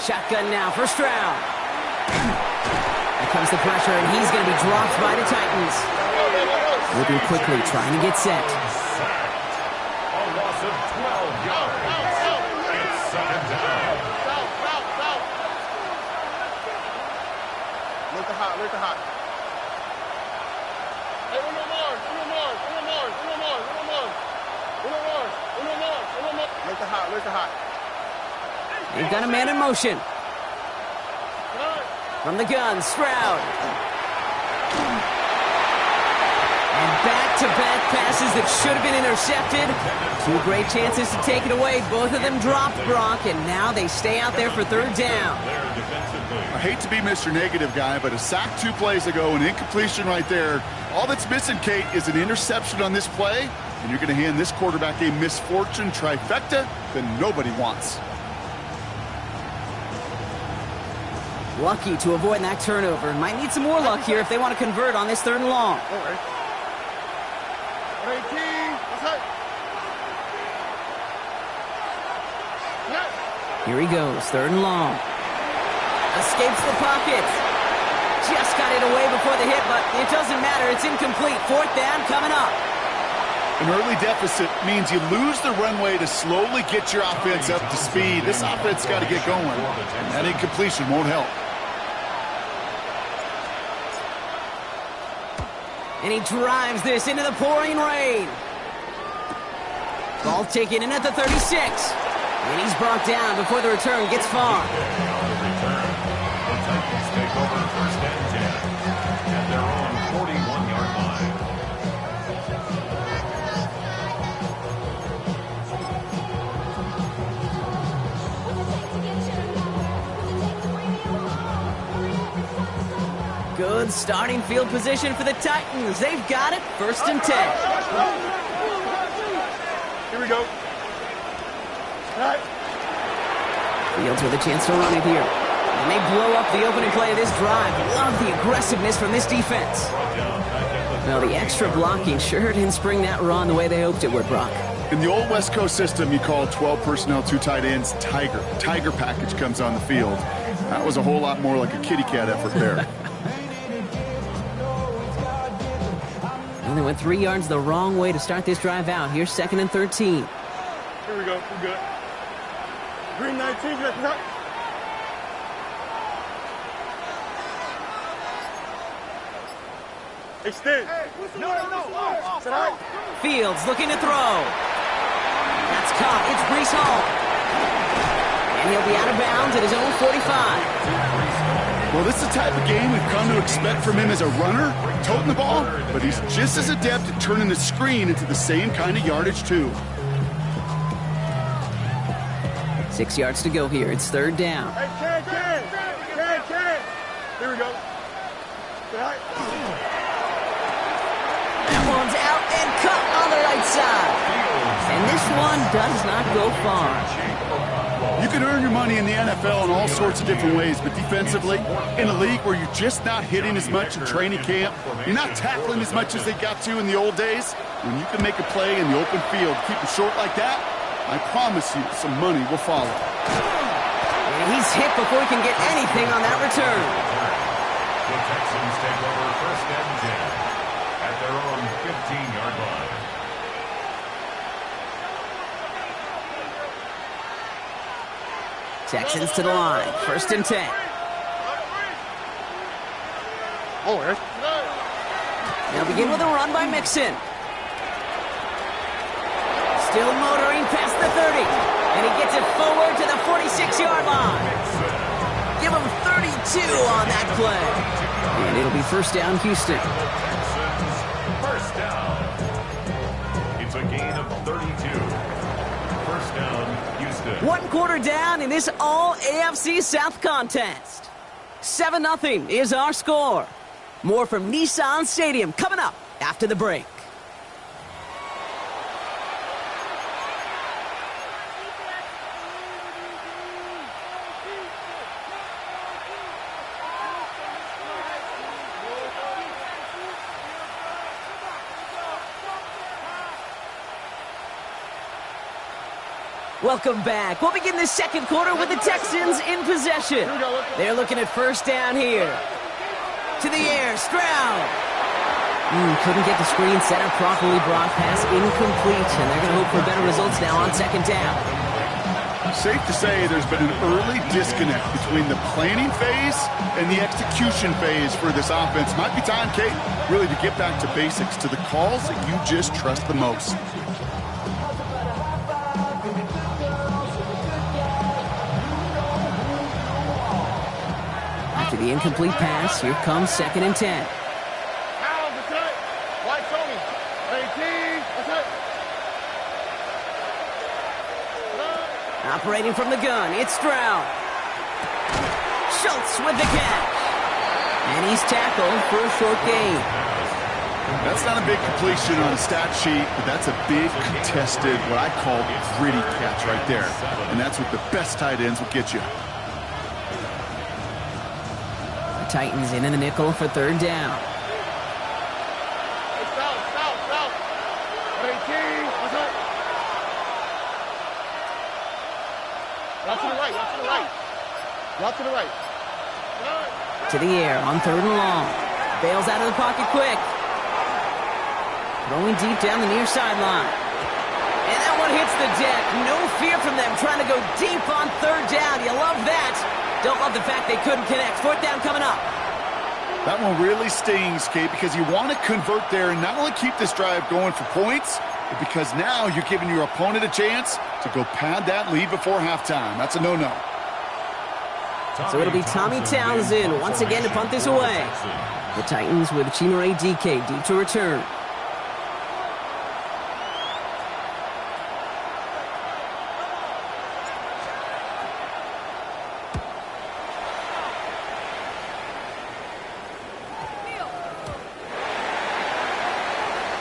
Shotgun now, first round. Here comes the pressure, and he's going to be dropped by the Titans. Moving quickly, trying to get set. A loss of 12 yards. It's second down. Look the hot, look the hot. Hey, uno more. Look the hot, look the hot. They've got a man in motion. From the gun, Stroud. And back-to-back passes that should have been intercepted. Two great chances to take it away. Both of them dropped, Brock, and now they stay out there for third down. I hate to be Mr. Negative guy, but a sack 2 plays ago, an incompletion right there. All that's missing, Kate, is an interception on this play, and you're going to hand this quarterback a misfortune trifecta that nobody wants. Lucky to avoid that turnover. Might need some more luck here if they want to convert on this third and long. Here he goes, third and long. Escapes the pocket. Just got it away before the hit, but it doesn't matter. It's incomplete. Fourth down coming up. An early deficit means you lose the runway to slowly get your offense up to speed. This offense got to get going, and that incompletion won't help. And he drives this into the pouring rain. Ball taken in at the 36. And he's brought down before the return gets far. On the return, the Titans take over first and 10 at their own 41-yard line. Good starting field position for the Titans. They've got it. First and 10. Here we go. Fields with a chance to run it here. And they blow up the opening play of this drive. Love the aggressiveness from this defense. Well, the extra blocking sure didn't spring that run the way they hoped it would, Brock. In the old West Coast system, you call 12 personnel, 2 tight ends, Tiger. Tiger package comes on the field. That was a whole lot more like a kitty cat effort there. And they went 3 yards the wrong way to start this drive out. Here's second and 13. Here we go. We're good. Green 19, let's go. Extend. No. Fields looking to throw. That's caught. It's Breece Hall. And he'll be out of bounds at his own 45. Well, this is the type of game we've come to expect from him as a runner, toting the ball, but he's just as adept at turning the screen into the same kind of yardage, too. 6 yards to go here. It's third down. Hey, Ken. Here we go. That one's out and cut on the right side. And this one does not go far. You can earn your money in the NFL in all sorts of different ways, but defensively, in a league where you're just not hitting as much in training camp, you're not tackling as much as they got to in the old days, when you can make a play in the open field, keep it short like that, I promise you some money will follow. And he's hit before he can get anything on that return. The Texans take over first and 10 at their own 15-yard line. Texans to the line. First and 10. They'll begin with a run by Mixon. Still motoring past the 30. And he gets it forward to the 46-yard line. Give him 32 on that play. And it'll be first down, Houston. First down. It's a gain of 32. First down, Houston. 1 quarter down in this all-AFC South contest. 7-0 is our score. More from Nissan Stadium coming up after the break. Welcome back. We'll begin the second quarter with the Texans in possession. They're looking at first down here. To the air, Stroud. Couldn't get the screen set up properly. Brock pass incomplete, and they're going to hope for better results now on second down. Safe to say there's been an early disconnect between the planning phase and the execution phase for this offense. Might be time, Kate, really to get back to basics, to the calls that you just trust the most. After the incomplete pass, here comes 2nd and 10. Operating from the gun, it's Stroud. Schultz with the catch. And he's tackled for a short gain. That's not a big completion on a stat sheet, but that's a big contested, what I call gritty catch right there. And that's what the best tight ends will get you. The Titans in the nickel for 3rd down. To the air on 3rd and long. Bails out of the pocket quick. Throwing deep down the near sideline. And that one hits the deck. No fear from them trying to go deep on 3rd down. You love that. Don't love the fact they couldn't connect. 4th down coming up. That one really stings, Kate, because you want to convert there and not only keep this drive going for points, but because now you're giving your opponent a chance to go pad that lead before halftime. That's a no-no. So it'll be Tommy Townsend once again to punt this away. The Titans with Chimere DK deep to return.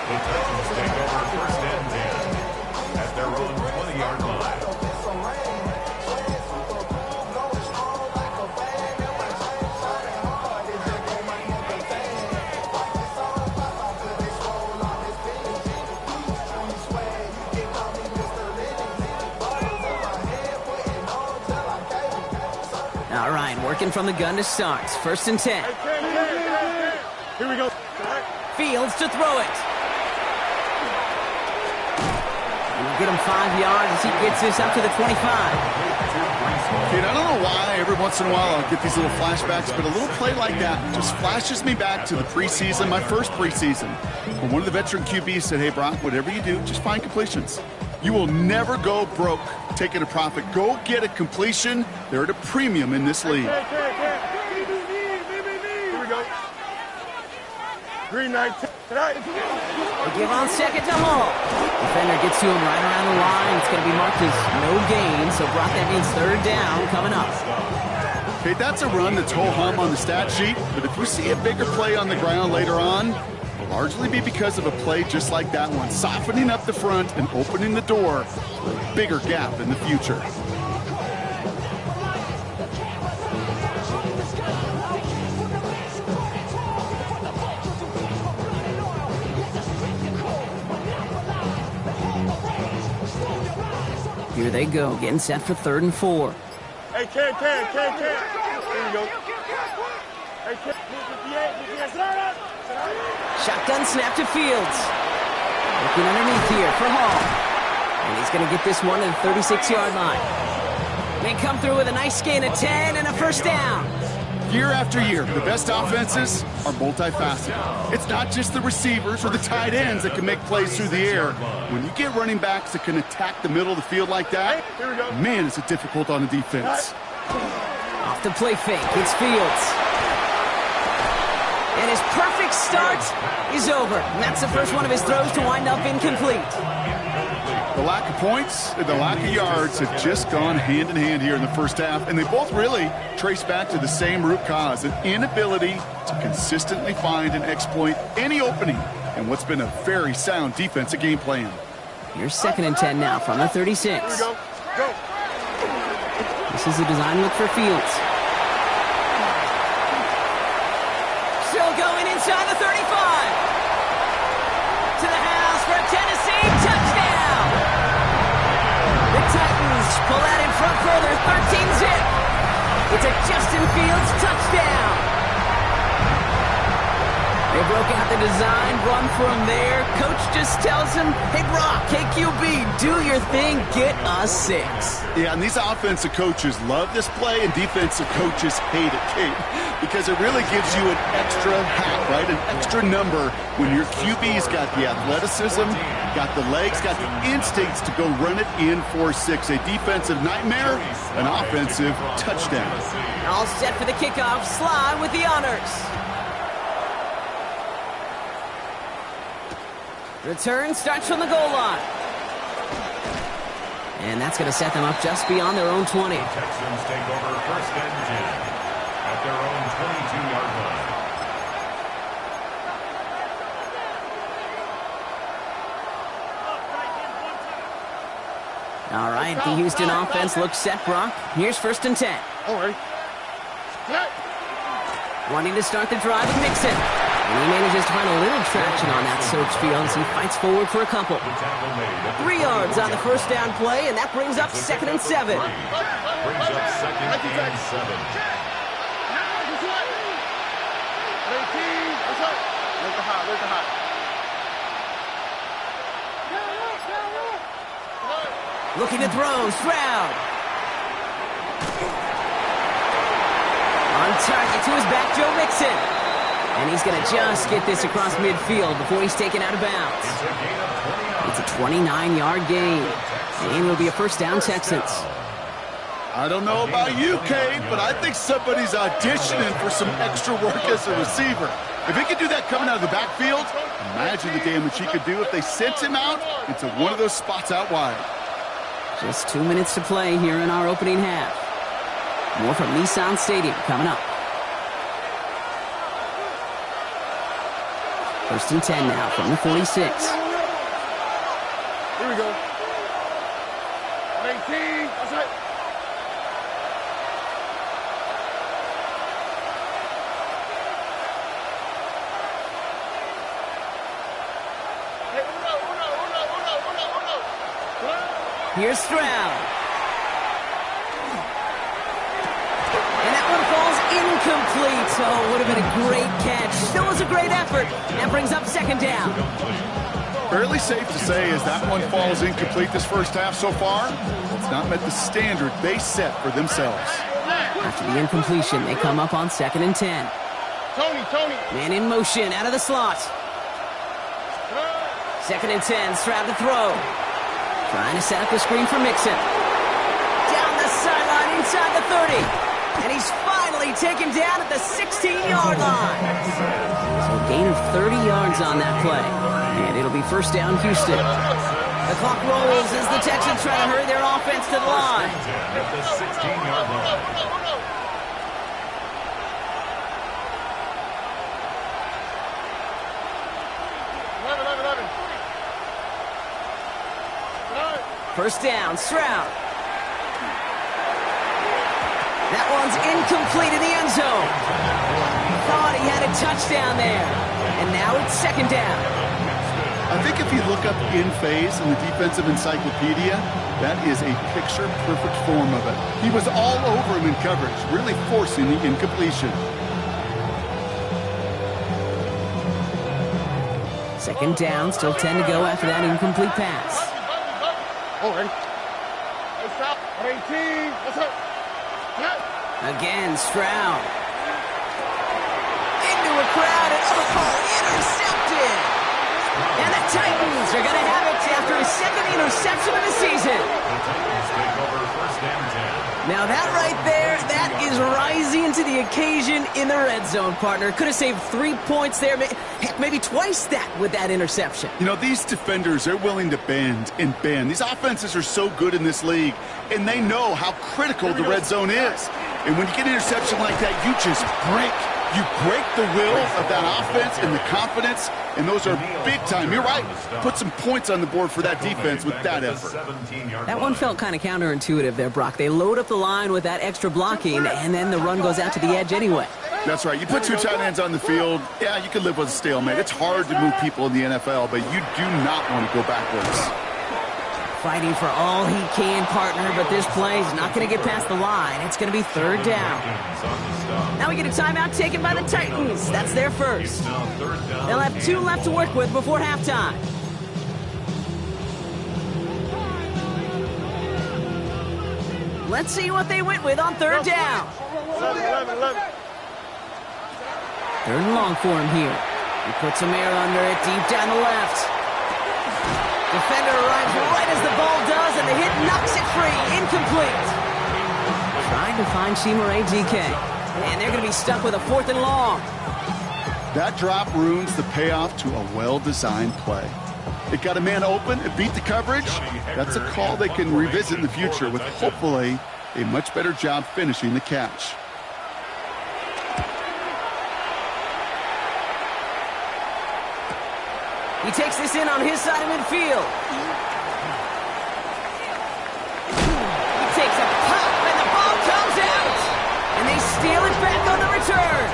The Titans take over 1st and 10 at their own 20-yard line. All right, working from the gun to start. 1st and 10. Here we go. Fields to throw it. And we'll get him 5 yards as he gets this up to the 25. Kate, I don't know why every once in a while I'll get these little flashbacks, but a little play like that just flashes me back to the preseason, my first preseason, when one of the veteran QBs said, hey, Brock, whatever you do, just find completions. You will never go broke taking a profit. Go get a completion. They're at a premium in this league. Here we go. Green 19. They give on 2nd to Hall. Defender gets to him right around the line. It's going to be marked as no gain, so Brock, that means 3rd down coming up. Okay, that's a run that's ho-hum on the stat sheet, but if you see a bigger play on the ground later on, it'll largely be because of a play just like that one, softening up the front and opening the door for a bigger gap in the future. Here they go, getting set for 3rd and 4. Hey, Ken. Here we go. Hey, Ken. Shotgun snap to Fields. Looking underneath here for Hall. And he's going to get this one to the 36-yard line. They come through with a nice gain of 10 and a 1st down. Year after year, the best offenses are multifaceted. It's not just the receivers or the tight ends that can make plays through the air. When you get running backs that can attack the middle of the field like that, man, is it difficult on the defense. Off the play fake, it's Fields. And his perfect start is over. And that's the first one of his throws to wind up incomplete. The lack of points and the lack of yards have just gone hand in hand here in the first half, and they both really trace back to the same root cause, an inability to consistently find and exploit any opening in what's been a very sound defensive game plan. Here's 2nd and 10 now from the 36. Here we go. Go. This is a design look for Fields. Still going inside the 35. To the house for a Tennessee touchdown. The Titans Pull that in front further. 13-zip. It's a Justin Fields touchdown. They broke out the design, run from there. Coach just tells him, hey, Brock, hey, QB, do your thing, get us 6. Yeah, and these offensive coaches love this play, and defensive coaches hate it, Kate, because it really gives you an extra hat, right, an extra number when your QB's got the athleticism, got the legs, got the instincts to go run it in for 6. A defensive nightmare, an offensive touchdown. All set for the kickoff. Sly with the honors. Return starts from the goal line. And that's going to set them up just beyond their own 20. The Texans take over first and 10 at their own 22-yard line. All right, the Houston offense looks set, Brock. Here's first and 10. All right. Wanting to start the drive with Mixon. And he manages to find a little traction on that search field as he fights forward for a couple. 3 yards on the first down play, and that brings up second and 7. Brings up second and 7. Looking to throw, Stroud. On target to his back, Joe Mixon. And he's going to just get this across midfield before he's taken out of bounds. It's a 29-yard gain. And it'll be a first down, Texans. I don't know about you, Kate, but I think somebody's auditioning for some extra work as a receiver. If he could do that coming out of the backfield, imagine the damage he could do if they sent him out into one of those spots out wide. Just 2 minutes to play here in our opening half. More from Nissan Stadium coming up. First and 10 now from the 46. Here we go. 18. That's right. Here's Stroud. And that one falls incomplete. So it would have been a great catch. Still was a great effort. That brings up second down. Fairly safe to say as that one falls incomplete this first half so far, it's not met the standard they set for themselves. After the incompletion, they come up on second and 10. Tony. Man in motion out of the slot. Second and 10, Stroud to throw. Trying to set up the screen for Mixon. Down the sideline inside the 30. And he's finally taken down at the 16-yard line. So a gain of 30 yards on that play. And it'll be first down, Houston. The clock rolls as the Texans try to hurry their offense to the line. At the 16-yard line. First down, Stroud. That one's incomplete in the end zone. Thought he had a touchdown there. And now it's second down. I think if you look up in phase in the defensive encyclopedia, that is a picture-perfect form of it. He was all over him in coverage, really forcing the incompletion. Second down, still 10 to go after that incomplete pass. All right. Let's stop. 18. Let's go. Again, Stroud. Into a crowd and intercepted. And the Titans are going to have it after his second interception of the season. The Titans take over first and 10. Now that right there, that is rising to the occasion in the red zone, partner. Could have saved 3 points there. Heck, maybe twice that with that interception. You know, these defenders, they're willing to bend and bend. These offenses are so good in this league, and they know how critical the red zone is. And when you get an interception like that, you just break. You break the will of that offense and the confidence, and those are big time. You're right. Put some points on the board for that defense with that effort. That one felt kind of counterintuitive there, Brock. They load up the line with that extra blocking, and then the run goes out to the edge anyway. That's right. You put 2 tight ends on the field, yeah, you can live with a stalemate. It's hard to move people in the NFL, but you do not want to go backwards. Fighting for all he can, partner, but this play's not going to get past the line. It's going to be third down. Now we get a timeout taken by the Titans. That's their first. They'll have 2 left to work with before halftime. Let's see what they went with on third down. 11. Third and long for him here. He puts some air under it deep down the left. Defender arrives right as the ball does, and the hit knocks it free. Incomplete. Trying to find Chimere DK. And they're going to be stuck with a 4th and long. That drop ruins the payoff to a well-designed play. It got a man open, it beat the coverage. That's a call they can revisit in the future with hopefully a much better job finishing the catch. He takes this in on his side of midfield. He takes a pop, and the ball comes out. And they steal it back on the return.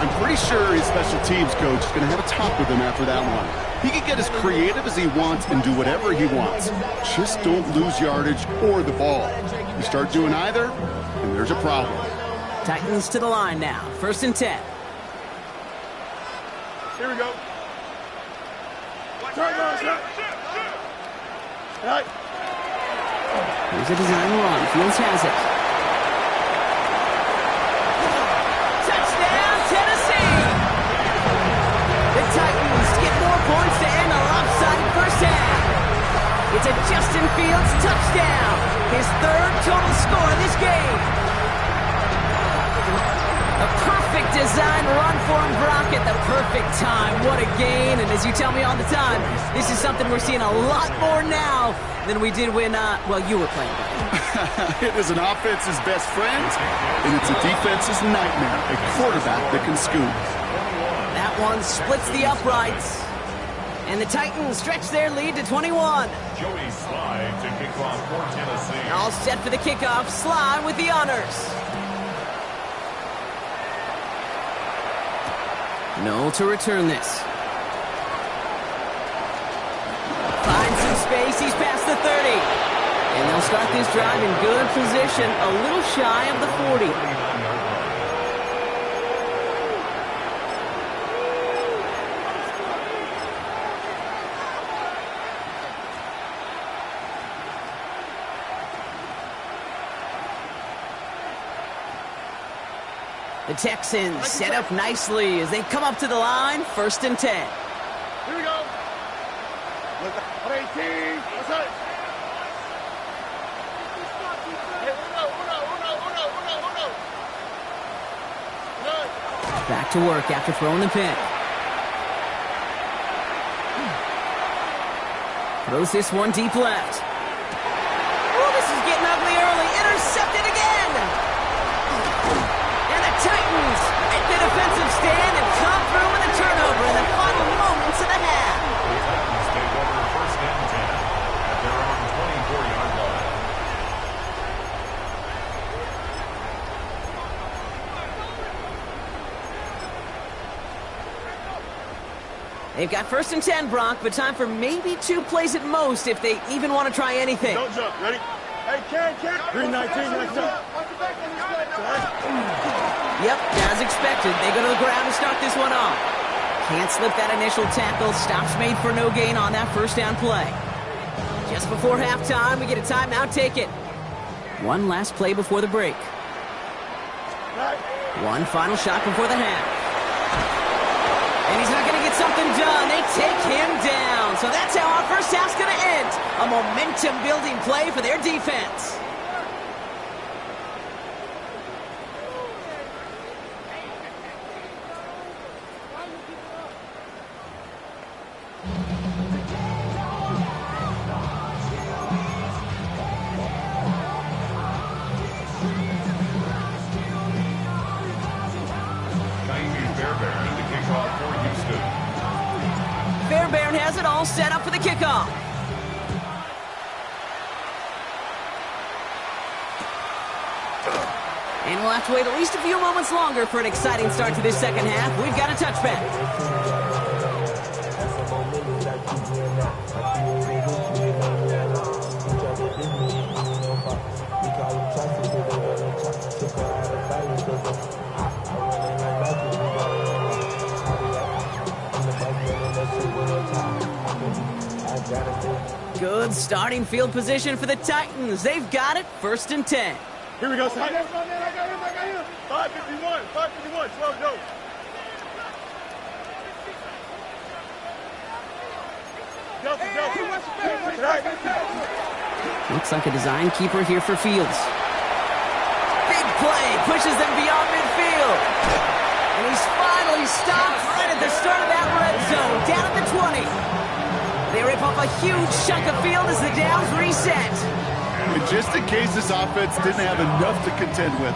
I'm pretty sure his special teams coach is going to have a talk with him after that one. He can get as creative as he wants and do whatever he wants. Just don't lose yardage or the ball. You start doing either, and there's a problem. Titans to the line now. 1st and 10. Here we go. Turn on, shot. Right. Here's a design run. Fields has it. Touchdown, Tennessee! The Titans get more points to end a lopsided first half. It's a Justin Fields touchdown. His 3rd total score in this game. A perfect design run for him, Brock, at the perfect time. What a gain, and as you tell me all the time, this is something we're seeing a lot more now than we did when, well, you were playing. It is an offense's best friend, and it's a defense's nightmare, a quarterback that can scoop. That one splits the uprights, and the Titans stretch their lead to 21. Joey Slye to kick off for Tennessee. All set for the kickoff. Slye with the honors. No to return this. Finds some space. He's past the 30. And they'll start this drive in good position, a little shy of the 40. The Texans set up nicely as they come up to the line. 1st and 10. Here we go. 18. What's up? Back to work after throwing the pick. Throws this one deep left. Oh, this is getting ugly early. Intercepted again. And the Titans make the defensive stand and come through with a turnover in the final moments of the half. The Titans take over 1st and 10 at their own 24-yard line. They've got 1st and 10, Brock, but time for maybe 2 plays at most if they even want to try anything. Don't jump. Ready? Hey, Ken. 319, next up. Yep, as expected, they go to the ground to start this one off. Can't slip that initial tackle. Stops made for no gain on that 1st down play. Just before halftime, we get a timeout taken. One last play before the break. One final shot before the half. And he's not going to get something done. They take him down. So that's how our first half's going to end. A momentum-building play for their defense. Fairbairn has it all set up for the kickoff. And we'll have to wait at least a few moments longer for an exciting start to this second half. We've got a touchback. Good starting field position for the Titans. They've got it, 1st and 10. Here we go, son. I got him. 551, 12 go. Looks like a design keeper here for Fields. Big play, pushes them beyond midfield. And he's finally stopped right at the start of that red zone, down at the 20. They rip off a huge chunk of field as the downs reset. And just in case this offense didn't have enough to contend with,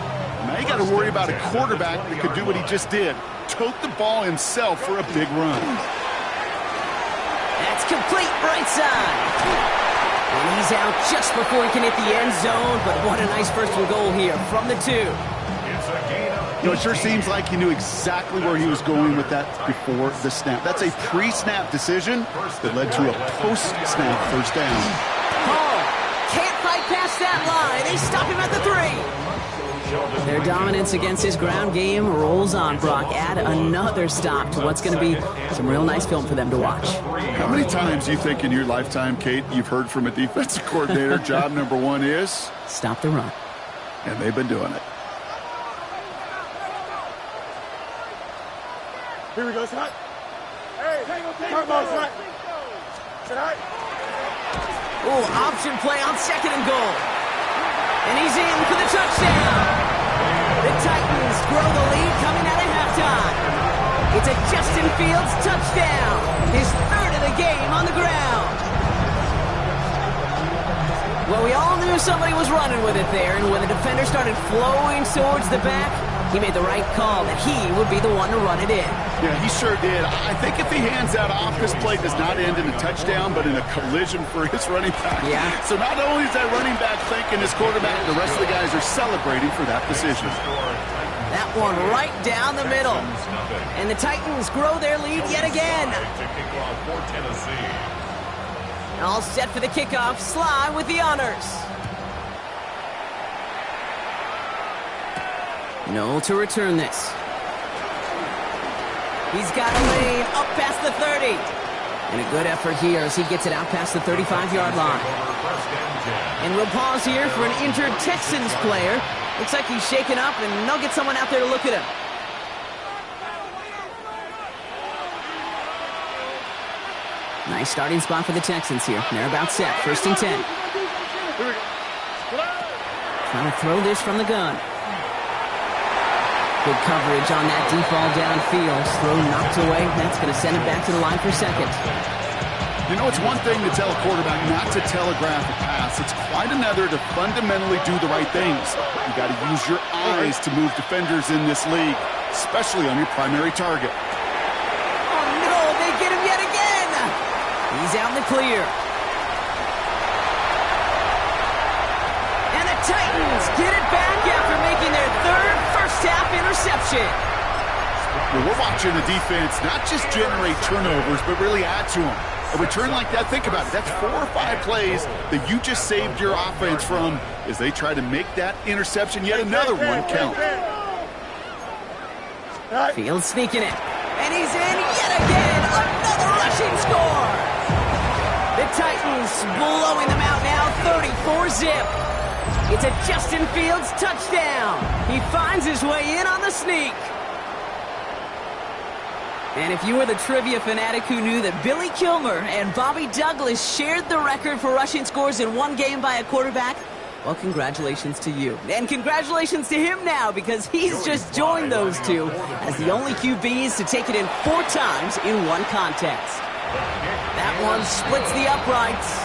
now you got to worry about a quarterback that could do what he just did. Tote the ball himself for a big run. That's complete right side. And he's out just before he can hit the end zone, but what a nice first and goal here from the 2. You know, it sure seems like he knew exactly where he was going with that before the snap. That's a pre-snap decision that led to a post-snap first down. Hall can't fight past that line. They stop him at the 3. Their dominance against his ground game rolls on, Brock. Add another stop to what's going to be some real nice film for them to watch. How many times do you think in your lifetime, Kate, you've heard from a defensive coordinator, job number 1 is? Stop the run. And they've been doing it. Here we go, son. Hey, come on, son. Tonight. Oh, option play on 2nd and goal. And he's in for the touchdown. The Titans grow the lead coming out of halftime. It's a Justin Fields touchdown. His 3rd of the game on the ground. Well, we all knew somebody was running with it there, and when the defender started flowing towards the back, he made the right call that he would be the one to run it in. Yeah, he sure did. I think if he hands that off, this play does not end in a touchdown, but in a collision for his running back. Yeah. So not only is that running back thinking his quarterback, the rest of the guys are celebrating for that decision. That one right down the middle. And the Titans grow their lead yet again. All set for the kickoff. Sly with the honors. No to return this. He's got a lane up past the 30. And a good effort here as he gets it out past the 35-yard line. And we'll pause here for an injured Texans player. Looks like he's shaken up, and they'll get someone out there to look at him. Nice starting spot for the Texans here. They're about set. 1st and 10. Trying to throw this from the gun. Good coverage on that deep ball downfield. Throw knocked away. That's going to send it back to the line for 2nd. You know, it's one thing to tell a quarterback not to telegraph a pass. It's quite another to fundamentally do the right things. You got to use your eyes to move defenders in this league, especially on your primary target. Oh, no, they get him yet again. He's out in the clear. And the Titans get it back after making their 3rd first-half interception. Well, we're watching the defense not just generate turnovers, but really add to them. A return like that, think about it. That's 4 or 5 plays that you just saved your offense from as they try to make that interception, yet another one, count. Fields sneaking it. And he's in yet again. Another rushing score. The Titans blowing them out now, 34-zip. It's a Justin Fields touchdown. He finds his way in on the sneak. And if you were the trivia fanatic who knew that Billy Kilmer and Bobby Douglas shared the record for rushing scores in one game by a quarterback, well, congratulations to you. And congratulations to him now, because he's just joined those two as the only QBs to take it in 4 times in one contest. That one splits the uprights.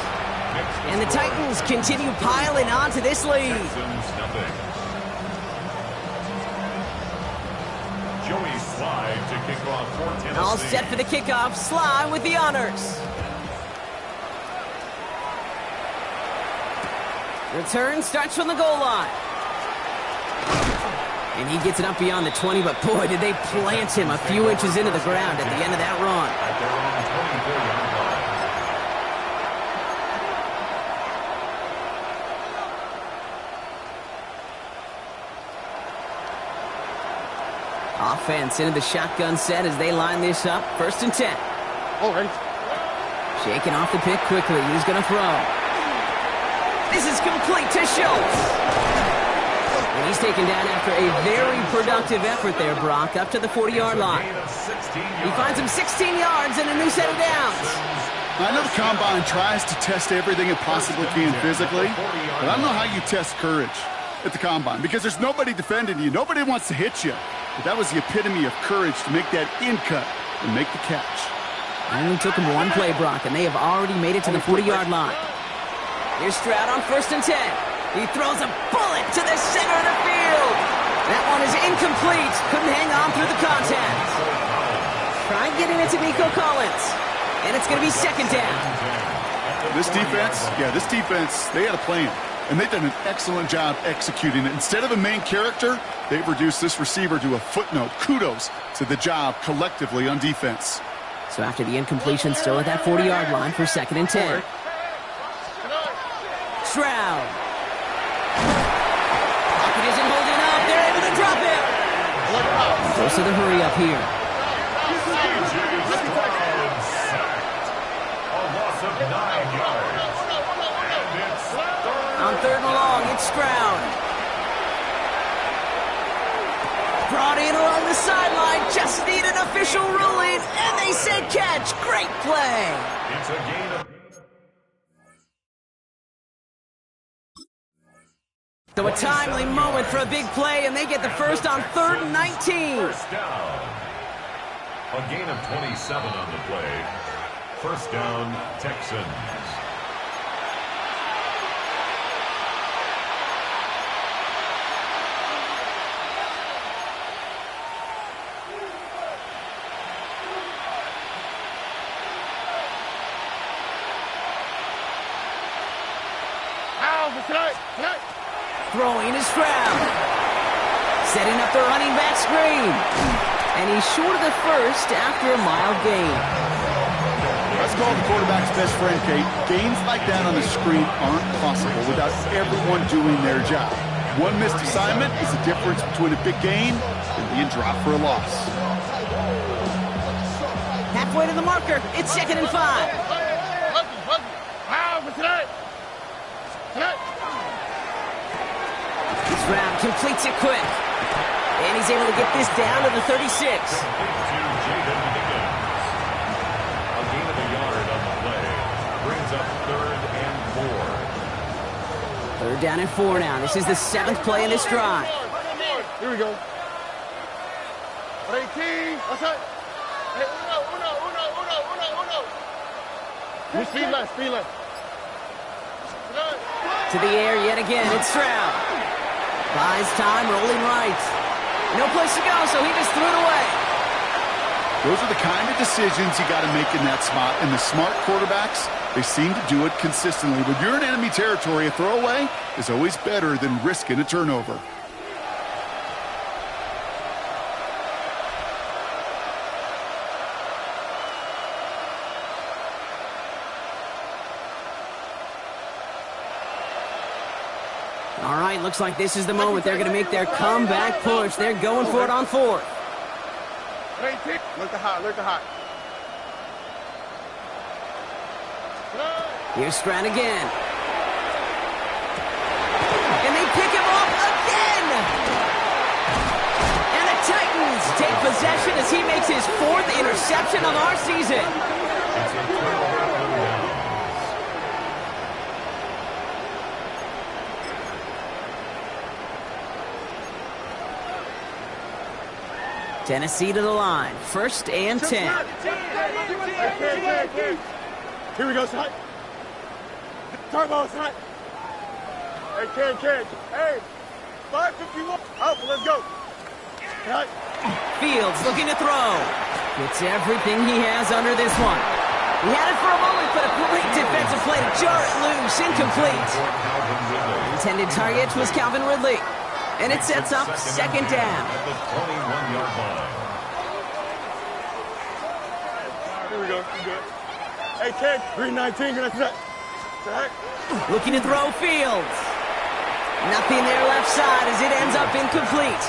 And the Titans continue piling on to this lead. Joey Sly to kick off for Tennessee. All set for the kickoff. Sly with the honors. Return starts from the goal line. And he gets it up beyond the 20, but boy, did they plant him a few inches into the ground at the end of that run. At their own 24-yard line. Offense into the shotgun set as they line this up. 1st and 10. All right. Shaking off the pick quickly. He's going to throw. is complete to Schultz. And he's taken down after a very productive effort there, Brock, up to the 40-yard line. He finds him 16 yards and a new set of downs. I know the Combine tries to test everything it possibly can physically, but I don't know how you test courage at the Combine because there's nobody defending you. Nobody wants to hit you. But that was the epitome of courage to make that in cut and make the catch. It only took him one play, Brock, and they have already made it to the 40-yard line. Here's Stroud on 1st and 10. He throws a bullet to the center of the field. That one is incomplete. Couldn't hang on through the contact. Try getting it to Nico Collins. And it's going to be 2nd down. This defense, they had a plan. And they've done an excellent job executing it. Instead of a main character, they've reduced this receiver to a footnote. Kudos to the job collectively on defense. So after the incompletion, still at that 40-yard line for 2nd and 10. Stroud. Pocket isn't holding up. They're able to drop him. Close to the hurry up here. On 3rd and long, it's Stroud. Brought in along the sideline, just need an official ruling, and they said catch. Great play. It's a gain of... So a timely moment for a big play, and they get the first on 3rd and 19. First down. A gain of 27 on the play. First down, Texans. Throwing is Stroud. Setting up the running back screen. And he's short of the first after a mild gain. That's called the quarterback's best friend, Kate. Gains like that on the screen aren't possible without everyone doing their job. One missed assignment is the difference between a big gain and being dropped for a loss. Halfway to the marker. It's 2nd and 5. Stroud completes it quick. And he's able to get this down to the 36. A gain of a yard on the play. Brings up 3rd and 4. 3rd down and 4 now. This is the 7th play in this drive. Here we go. 18. What's that? Uno. Speed left. To the air yet again. It's Stroud. Buys time, rolling right. No place to go, so he just threw it away. Those are the kind of decisions you got to make in that spot. And the smart quarterbacks, they seem to do it consistently. When you're in enemy territory, a throwaway is always better than risking a turnover. All right, looks like this is the moment they're going to make their comeback push. They're going for it on 4th. Look the hot. Here's Stroud again. And they pick him off again! And the Titans take possession as he makes his 4th interception of our season. Tennessee to the line. 1st and 10. Here we go, son. Turbo, son. Hey, Ken. Hey, 551. Up, let's go. Right. Fields looking to throw. Gets everything he has under this one. He had it for a moment, but a great defensive play to jar it loose. Incomplete. Intended target was Calvin Ridley. And it sets up 2nd down. At the 21-yard line. Here we go. Good. Hey, Ken. 319. Good after that. Looking to throw Fields. Nothing there left side as it ends up incomplete.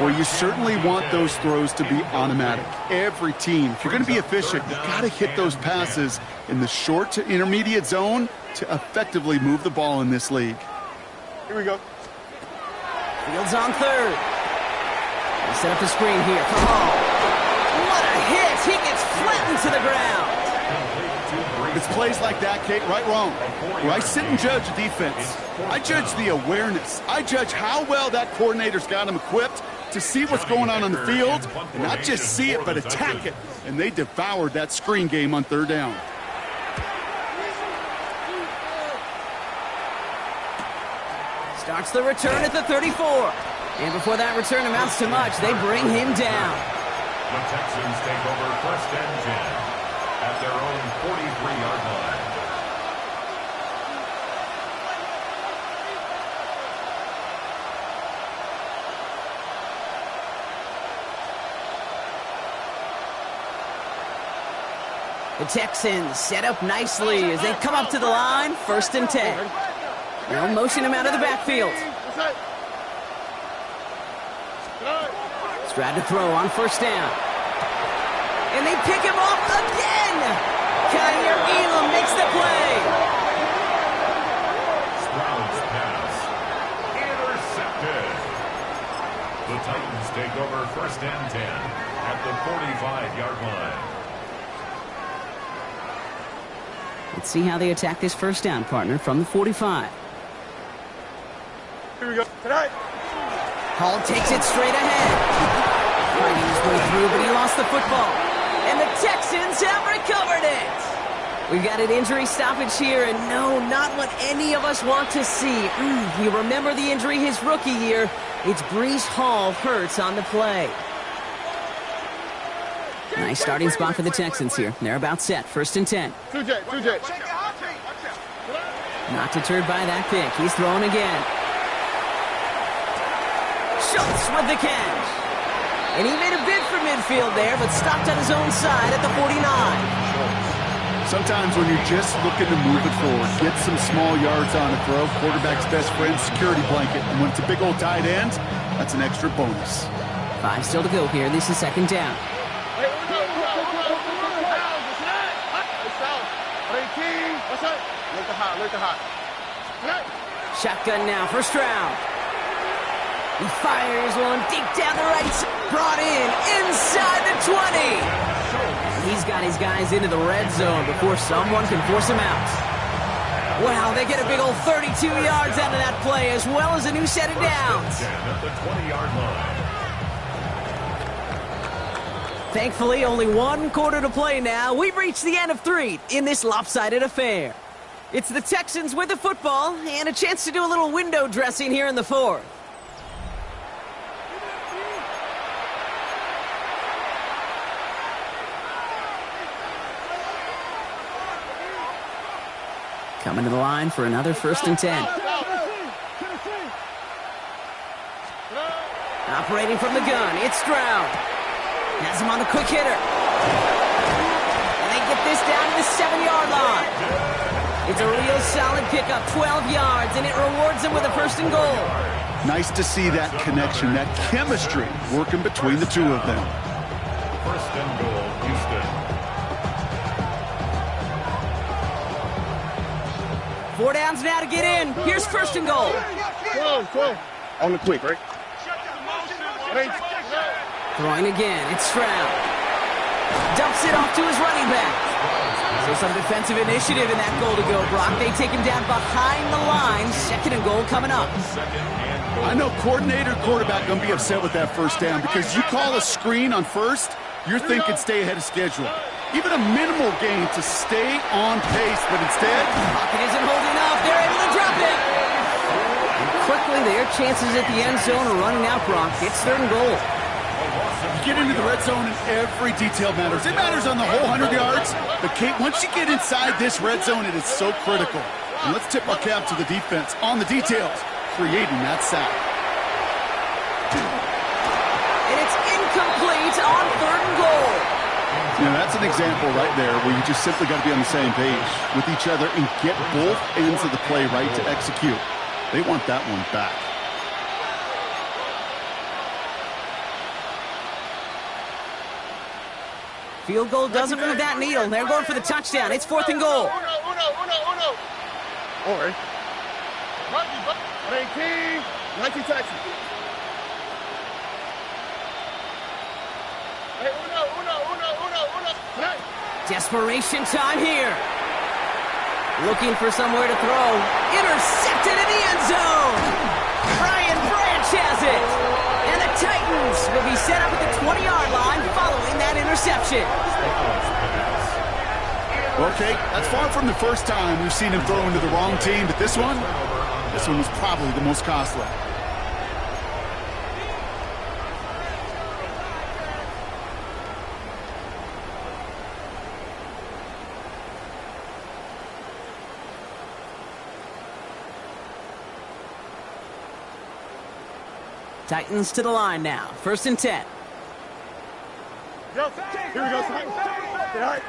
Well, you certainly want those throws to be automatic. Every team, if you're going to be efficient, you've got to hit those passes in the short to intermediate zone to effectively move the ball in this league. Here we go. Fields on third. They set up the screen here for Hall. What a hit! He gets flattened to the ground. It's plays like that, Kate, right, wrong. Where I sit and judge a defense. I judge the awareness. I judge how well that coordinator's got him equipped to see what's going on the field, and not just see it, but attack it. And they devoured that screen game on third down. Starts the return at the 34. And before that return amounts to much, they bring him down. The Texans take over 1st and 10 at their own 43-yard line. The Texans set up nicely as they come up to the line, 1st and 10. They'll motion him out of the backfield. Strad to throw on 1st down. And they pick him off again! Kaiir Elam makes the play! Stroud's pass intercepted. The Titans take over 1st and 10 at the 45-yard line. Let's see how they attack this 1st down, partner, from the 45. Here we go. Tonight. Hall takes it straight ahead. Fighting his way through, but he lost the football. And the Texans have recovered it. We've got an injury stoppage here, and no, not what any of us want to see. You remember the injury his rookie year. It's Breece Hall hurts on the play. Nice starting spot for the Texans here. They're about set. 1st and 10. 2J. Not deterred by that pick. He's throwing again. Schultz with the catch. And he made a bid for midfield there, but stopped on his own side at the 49. Sometimes when you're just looking to move it forward, get some small yards on a throw, quarterback's best friend, security blanket. And when it's a big old tight end, that's an extra bonus. 5 still to go here. This is 2nd down. Shotgun now for Stroud. He fires one deep down the right side. Brought in inside the 20. He's got his guys into the red zone before someone can force him out. Wow, they get a big old 32 yards out of that play, as well as a new set of downs. At the 20-yard line. Thankfully, only 1 quarter to play now. We've reached the end of 3 in this lopsided affair. It's the Texans with the football and a chance to do a little window dressing here in the 4th. Coming to the line for another 1st and 10. Operating from the gun, it's Stroud. Has him on the quick hitter. And they get this down to the 7-yard line. It's a real solid pickup, 12 yards, and it rewards them with a 1st and goal. Nice to see that connection, that chemistry working between the two of them. 1st and goal, Houston. 4 downs now to get in. Here's 1st and goal. 12. On the quick, right? Throwing again, it's Stroud. Dumps it off to his running back. So some defensive initiative in that goal to go, Brock. They take him down behind the line. 2nd and goal coming up. I know coordinator, quarterback going to be upset with that 1st down because you call a screen on 1st, you're thinking stay ahead of schedule. Even a minimal gain to stay on pace, but instead... Pocket isn't holding up. They're able to drop it. And quickly, their chances at the end zone are running out, Brock. It's 3rd and goal. You get into the red zone and every detail matters. It matters on the whole 100 yards. But, Kate, once you get inside this red zone, it is so critical. And let's tip our cap to the defense on the details, creating that sack. And it's incomplete on 3rd and goal. You know, that's an example right there where you just simply got to be on the same page with each other and get both ends of the play right to execute. They want that one back. Field goal doesn't move that needle. They're going for the touchdown. It's 4th and goal. All right. 19 taxi. Hey, uno. Desperation time here. Looking for somewhere to throw. Intercepted in the end zone. Brian Branch has it. And the Titans will be set up at the 20-yard line following that interception. Okay, that's far from the first time we've seen him throw into the wrong team, but this one was probably the most costly. Titans to the line now. 1st and 10. Here we go, Titans. All right.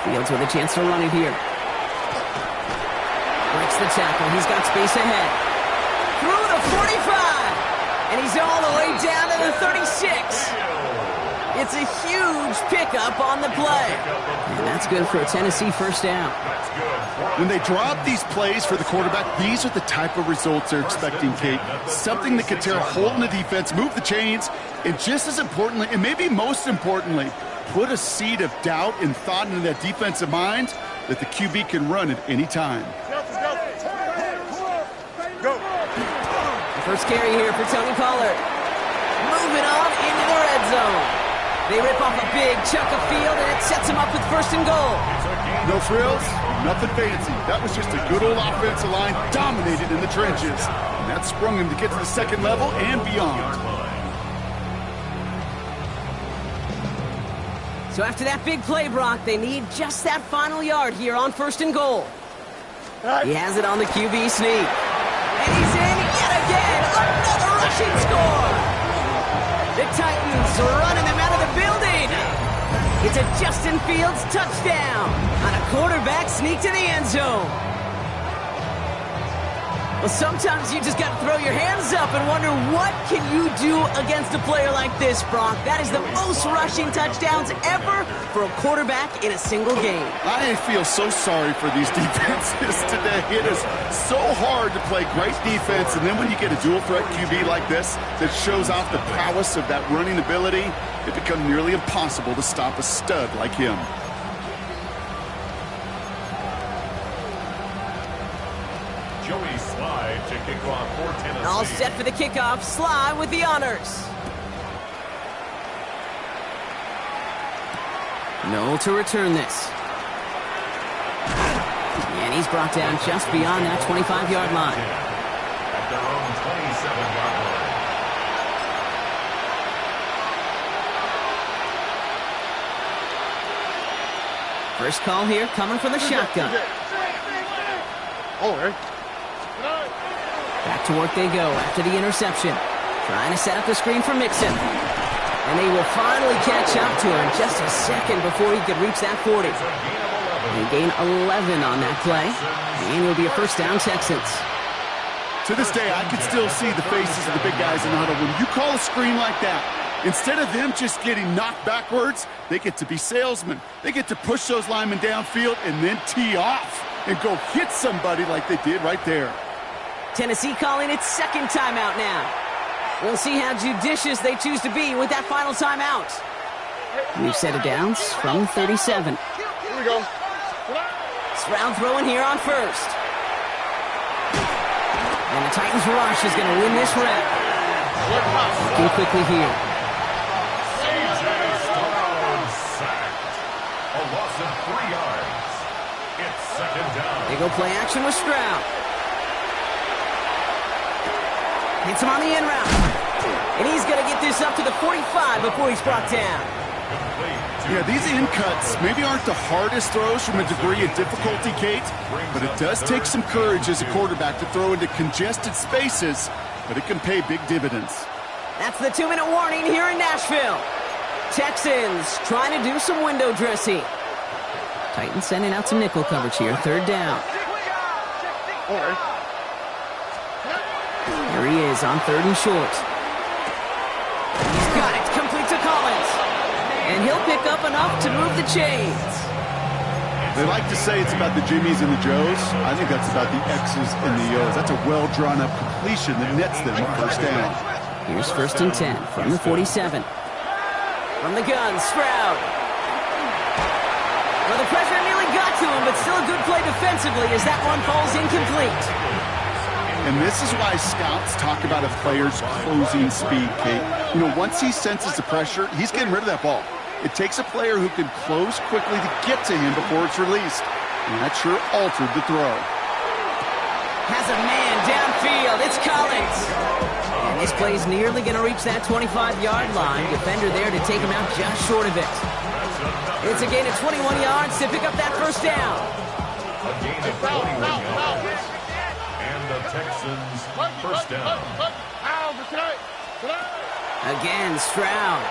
Fields with a chance to run it here. Breaks the tackle. He's got space ahead. Through the 45. And he's all the way down to the 36. It's a huge pickup on the play. And that's good for a Tennessee first down. When they drop these plays for the quarterback, these are the type of results they're expecting, Kate. Something that could tear a hole in the defense, move the chains, and just as importantly, and maybe most importantly, put a seed of doubt and thought into that defensive mind that the QB can run at any time. Go. The first carry here for Tony Pollard. Moving on into the red zone. They rip off a big chunk of field, and it sets them up with 1st and goal. No frills, nothing fancy. That was just a good old offensive line dominated in the trenches. And that sprung him to get to the second level and beyond. So after that big play, Brock, they need just that final yard here on 1st and goal. He has it on the QB sneak. And he's in yet again. Another rushing score. The Titans running them out of the building. It's a Justin Fields touchdown on a quarterback sneak to the end zone. Well, sometimes you just got to throw your hands up and wonder, what can you do against a player like this, Brock? That is the most rushing touchdowns ever for a quarterback in a single game. I feel so sorry for these defenses today. It is so hard to play great defense, and then when you get a dual threat QB like this that shows off the prowess of that running ability, it becomes nearly impossible to stop a stud like him. Joey Slye to kick off for Tennessee. All set for the kickoff. Slye with the honors. Noel to return this. And he's brought down just beyond that 25-yard line. At their own 27-yard line. First call here coming from the shotgun. All right. Back to work they go after the interception. Trying to set up the screen for Mixon. And they will finally catch up to him just a second before he could reach that 40. They gain 11 on that play. And it will be a first down, Texans. To this day, I can still see the faces of the big guys in the huddle. When you call a screen like that, instead of them just getting knocked backwards, they get to be salesmen. They get to push those linemen downfield and then tee off and go hit somebody like they did right there. Tennessee calling its second timeout now. We'll see how judicious they choose to be with that final timeout. We've set it down from 37. Here we go. Stroud throwing here on first. And the Titans rush is going to win this round. Looking quickly here. A loss of 3 yards. It's second down. They go play action with Stroud. Hits him on the end route. And he's going to get this up to the 45 before he's brought down. Yeah, these in cuts maybe aren't the hardest throws from a degree of difficulty, Kate, but it does take some courage as a quarterback to throw into congested spaces, but it can pay big dividends. That's the 2-minute warning here in Nashville. Texans trying to do some window dressing. Titans sending out some nickel coverage here. Third down. All right. Here he is on 3rd and short. He's got it. Complete to Collins. And he'll pick up enough to move the chains. They like to say it's about the Jimmies and the Joes. I think that's about the X's and the O's. That's a well-drawn-up completion that nets them a first down. Here's 1st and 10 from the 47. From the gun, Stroud. Well, the pressure nearly got to him, but still a good play defensively as that one falls incomplete. And this is why scouts talk about a player's closing speed, Kate. You know, once he senses the pressure, he's getting rid of that ball. It takes a player who can close quickly to get to him before it's released. And that sure altered the throw. Has a man downfield. It's Collins. And this play's nearly going to reach that 25-yard line. Defender there to take him out just short of it. It's a gain of 21 yards to pick up that first down. A gain of 21 yards. And the Texans first down. Again, Stroud.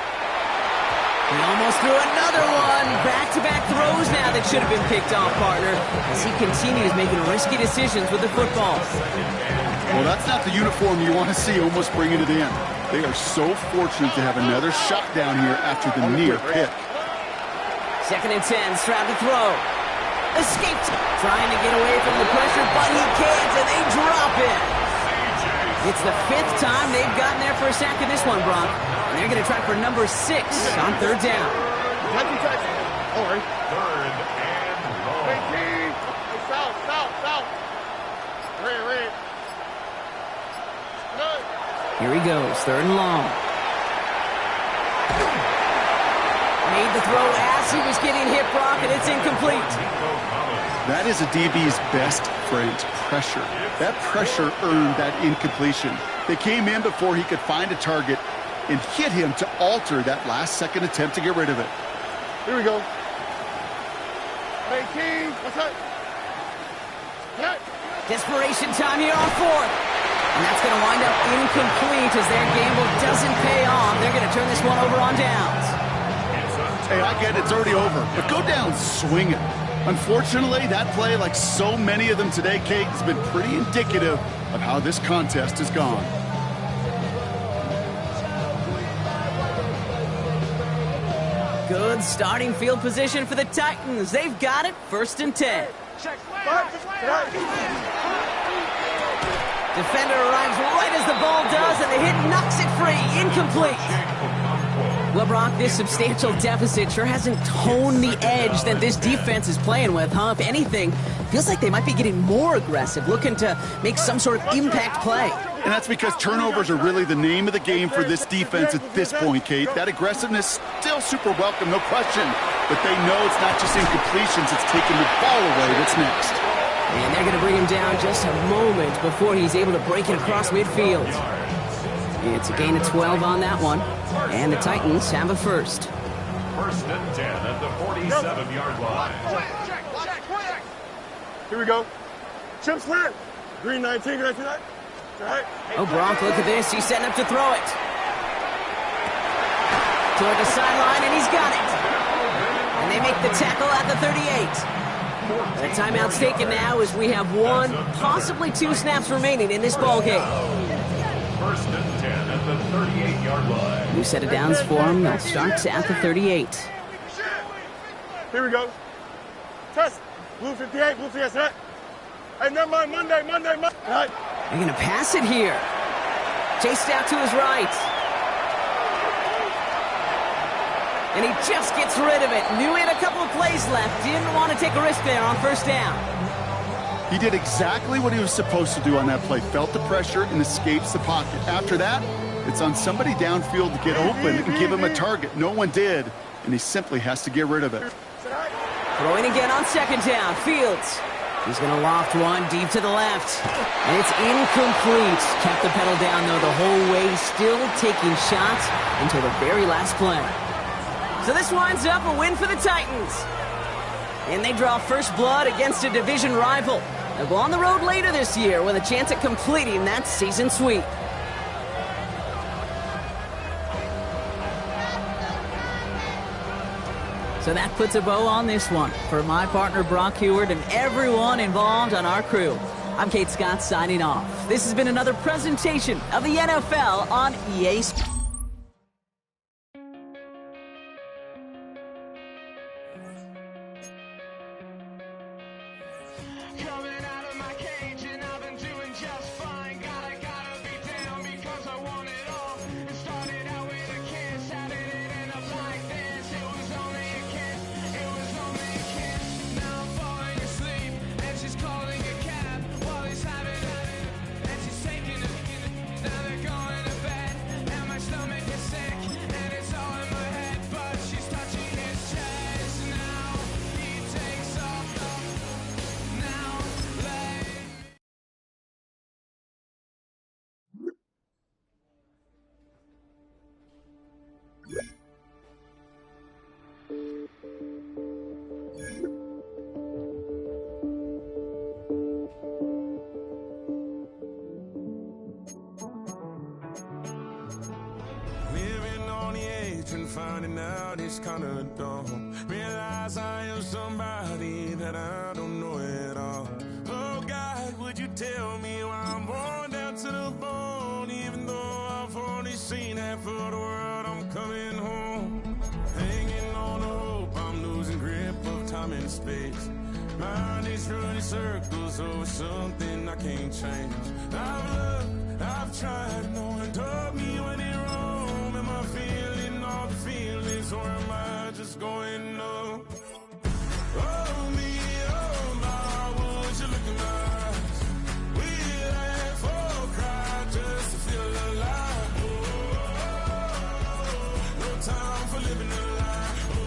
He almost threw another one. Back-to-back throws now that should have been picked off, partner, as he continues making risky decisions with the football. Well, that's not the uniform you want to see almost bringing it in. They are so fortunate to have another shot down here after the near pick. 2nd and 10, Stroud to throw. Escaped. Trying to get away from the pressure, but he can't, and they drop it. It's the 5th time they've gotten there for a sack in this one, Brock. And they're going to try for number 6 on 3rd down. Third and long. Here he goes, 3rd and long. Made the throw as he was getting hit, Brock, and it's incomplete. That is a DB's best friend, pressure. That pressure earned that incompletion. They came in before he could find a target and hit him to alter that last-second attempt to get rid of it. Here we go. Hey, King, what's up? Desperation time here on 4th. And that's going to wind up incomplete as their gamble doesn't pay off. They're going to turn this one over on downs. Hey, I get it, it's already over, but go down swinging. Unfortunately, that play, like so many of them today, Kate, has been pretty indicative of how this contest has gone. Good starting field position for the Titans. They've got it, 1st and 10. Defender arrives right as the ball does, and the hit knocks it free. Incomplete. Well, Brock, this substantial deficit sure hasn't toned the edge that this defense is playing with, huh? If anything, feels like they might be getting more aggressive, looking to make some sort of impact play. And that's because turnovers are really the name of the game for this defense at this point, Kate. That aggressiveness still super welcome, no question. But they know it's not just incompletions, it's taking the ball away that's next. And they're going to bring him down just a moment before he's able to break it across midfield. It's a gain of 12 on that one. And the Titans have a first. 1st and 10 at the 47-yard line. Here we go. Chip slant. Green 19, green 19. Right. Oh, Brock, look at this. He's setting up to throw it. Toward the sideline, and he's got it. And they make the tackle at the 38. The timeout's taken now as we have 1, possibly 2 snaps remaining in this ball game. 1st and 10 at the 38-yard line. New set of downs for them. They'll start at the 38. Here we go. Test. Blue 58, blue 58. Right. Hey, never mind. Monday. Right. They're going to pass it here. Chased out to his right. And he just gets rid of it. Knew he had a couple of plays left. Didn't want to take a risk there on 1st down. He did exactly what he was supposed to do on that play. Felt the pressure and escapes the pocket. After that, it's on somebody downfield to get open and give him a target. No one did, and he simply has to get rid of it. Throwing again on 2nd down. Fields. He's going to loft one deep to the left. And it's incomplete. Kept the pedal down, though, the whole way. Still taking shots until the very last play. So this winds up a win for the Titans. And they draw first blood against a division rival. They'll go on the road later this year with a chance at completing that season sweep. So that puts a bow on this one. For my partner Brock Huard and everyone involved on our crew, I'm Kate Scott signing off. This has been another presentation of the NFL on EA Sports. finding out it's kinda dumb. Realize I am somebody that I don't know at all. Oh God, would you tell me why I'm born down to the bone? Even though I've only seen half of the world, I'm coming home. Hanging on to hope, I'm losing grip of time and space. Mind is running circles over something I can't change. I've looked, I've tried, no one told me when it wrong. Am I feeling all the feelings, or am I just going numb? Oh me, oh my, would you look in my eyes? We laugh or cry just to feel alive. Oh, no time for living a lie. Oh,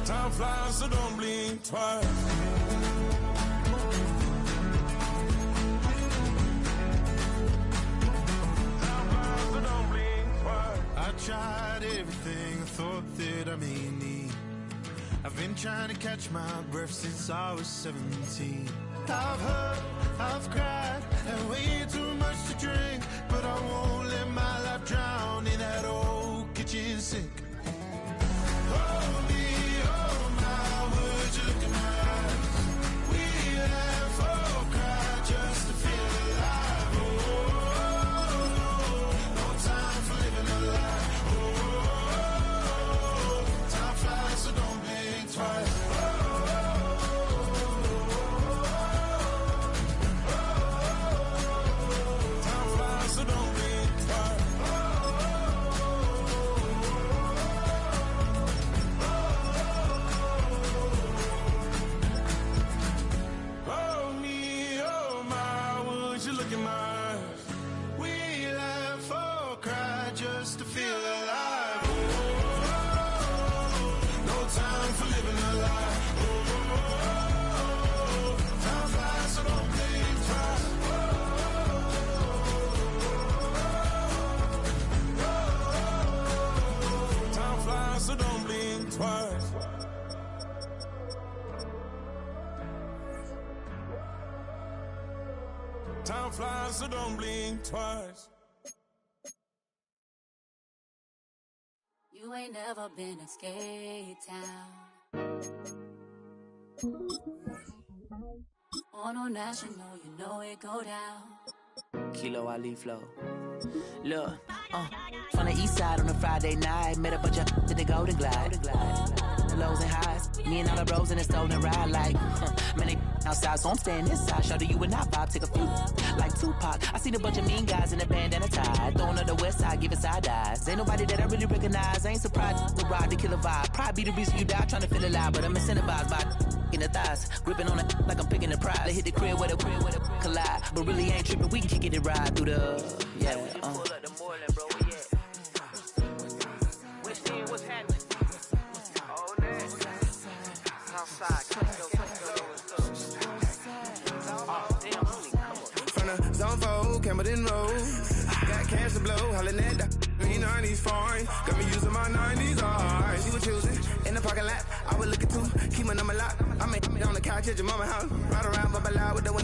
time flies, so don't blink twice. I tried everything I thought that I may need. I've been trying to catch my breath since I was 17. I've hurt, I've cried, and way too much to drink. But I won't let my life drown in that old kitchen sink. Oh me, oh my, would you look in my eyes? We laugh or cry just to feel alive. Oh, no time for living a lie. Time flies, so don't blink twice. Time flies, so don't blink twice. Oh me, oh my, would you look in my eyes? We laugh or cry just to feel alive. No time for living a lie. Time flies, so don't blink twice. Time flies, so don't blink twice. Time flies, so don't blink twice. You ain't never been in Skate Town. On a national, you know it go down. Kilo Ali Flow. Look, from the east side on a Friday night, met a bunch of to the Golden Glide. The lows and highs, me and all the bros in the stolen ride like, man, they outside, so I'm staying inside. Shout to you and I vibe, take a few, like Tupac. I seen a bunch of mean guys in a bandana tie, throwing up the west side, giving side eyes. Ain't nobody that I really recognize, I ain't surprised to ride the killer vibe. Probably be the reason you die, trying to feel alive, but I'm incentivized by in the thighs, gripping on it like I'm picking the prize. They hit the crib where the collide, but really ain't tripping. We can kick it and ride through the pull up the Moreland, bro. We at which team? What's happening? Oh, next outside, From the zone 4, Campbellton Road. Got cash to blow, hollering at the green 90s foreign. Got me using my 90s, alright. She was choosing in the parking lot. I was looking too, keep my number locked. I made on the couch at your mama house. Ride around, bubble loud with the window.